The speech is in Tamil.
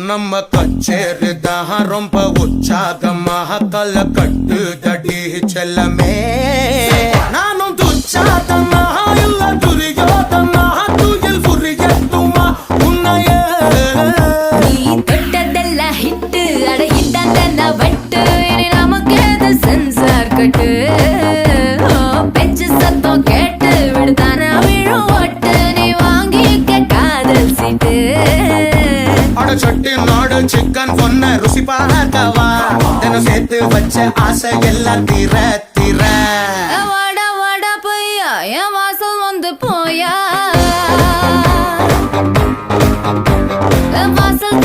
நம்ம கச்சேரிதான் ரொம்ப உற்சாகமாக கல கட்டு தடி செல்லமே நானும் துச்சாதமாக இல்ல துரியோதமாக துயில் புரியட்டுமா உன்னையே நீ தொட்டதெல்லாம் ஹிட்டு அட ஹிட்டாங்க வட்டு இனி நமக்கு எது சென்சார் கட்டு பெச்சு சத்தம் கேட்டு விடுதானா விழும் ஒட்டு நீ வாங்கிக்க காதல் சீட்டு சட்டி நாடு சிக்கன் பொண்ண ருசி பார்க்கவா தினம் சேர்த்து வச்ச ஆசை எல்லாம் தீர தீர வாடா வாடா பையா என் வாசல் வந்து போயா வாசல்